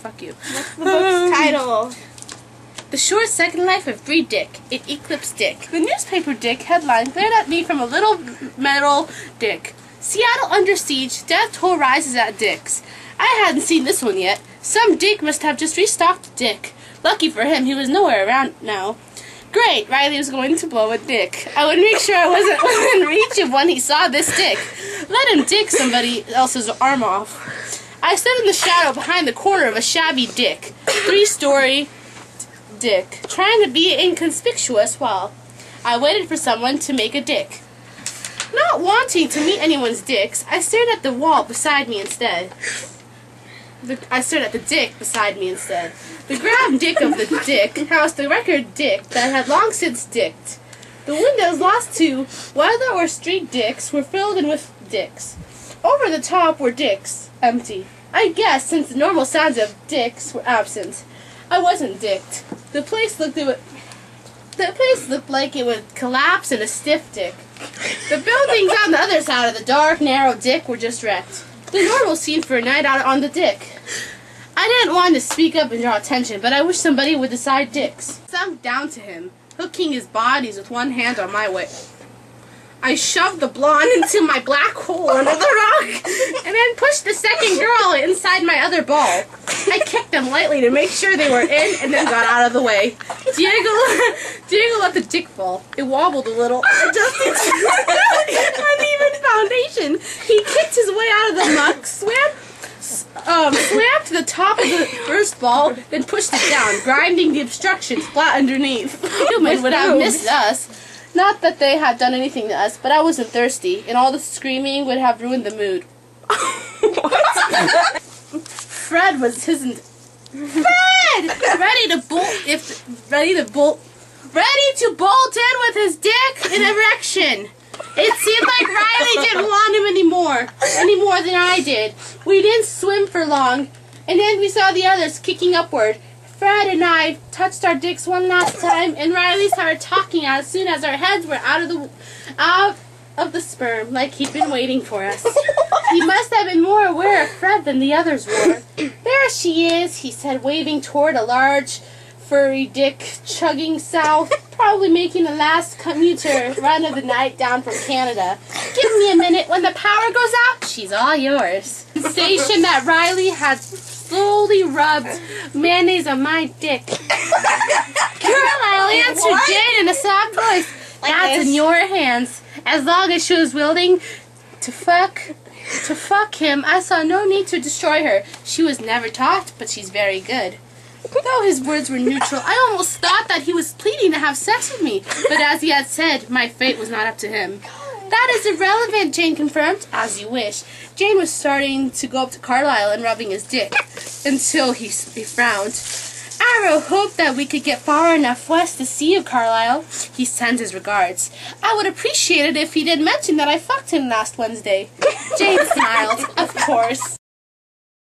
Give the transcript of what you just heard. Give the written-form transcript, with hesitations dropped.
Fuck you. What's the book's title? The Short Second Life of Bree Dick, an Eclipse Dick. The newspaper Dick headline glared at me from a little metal Dick. Seattle under siege, death toll rises at Dick's. I hadn't seen this one yet. Some Dick must have just restocked Dick. Lucky for him, he was nowhere around now. Great, Riley was going to blow a Dick. I would make sure I wasn't within reach of when he saw this Dick. Let him Dick somebody else's arm off. I stood in the shadow behind the corner of a shabby Dick. 3-story Dick, trying to be inconspicuous while I waited for someone to make a Dick. Not wanting to meet anyone's dicks, I stared at the wall beside me instead. I stared at the Dick beside me instead. The grab Dick of the Dick housed the record Dick that had long since dicked. The windows, lost to weather or street Dicks, were filled in with Dicks. Over the top were Dicks, empty. I guess since the normal sounds of Dicks were absent, I wasn't dicked. The place looked like it would collapse in a stiff Dick. The buildings on the other side of the dark, narrow Dick were just wrecked. The normal scene for a night out on the Dick. I didn't want to speak up and draw attention, but I wish somebody would decide Dicks. Sunk down to him, hooking his bodies with one hand on my way. I shoved the blonde into my black hole under the rock, and then pushed the second girl inside my other ball. I kicked them lightly to make sure they were in, and then got out of the way. Diego let the Dick fall. It wobbled a little, adjusting to uneven foundation. He kicked his way out of the muck, swam to the top of the first ball, then pushed it down, grinding the obstructions flat underneath. Humans would have missed us. Not that they had done anything to us, but I wasn't thirsty, and all the screaming would have ruined the mood. Fred was his... Fred! Ready to bolt in with his dick in erection. It seemed like Riley didn't want him any more than I did. We didn't swim for long, and then we saw the others kicking upward. Fred and I touched our dicks one last time, and Riley started talking as soon as our heads were out of the sperm, like he'd been waiting for us. He must have been more aware of Fred than the others were. There she is, he said, waving toward a large, furry Dick chugging south, probably making the last commuter run of the night down from Canada. Give me a minute. When the power goes out, she's all yours. The station that Riley had slowly rubbed mayonnaise on my dick. Carlisle answered Jane in a soft voice. That's in your hands. As long as she was willing to fuck him, I saw no need to destroy her. She was never taught, but she's very good. Though his words were neutral, I almost thought that he was pleading to have sex with me. But as he had said, my fate was not up to him. That is irrelevant, Jane confirmed. As you wish. Jane was starting to go up to Carlisle and rubbing his dick, until he frowned. Arrow hoped that we could get far enough west to see you, Carlisle. He sends his regards. I would appreciate it if he did mention that I fucked him last Wednesday. Jane smiled. Of course.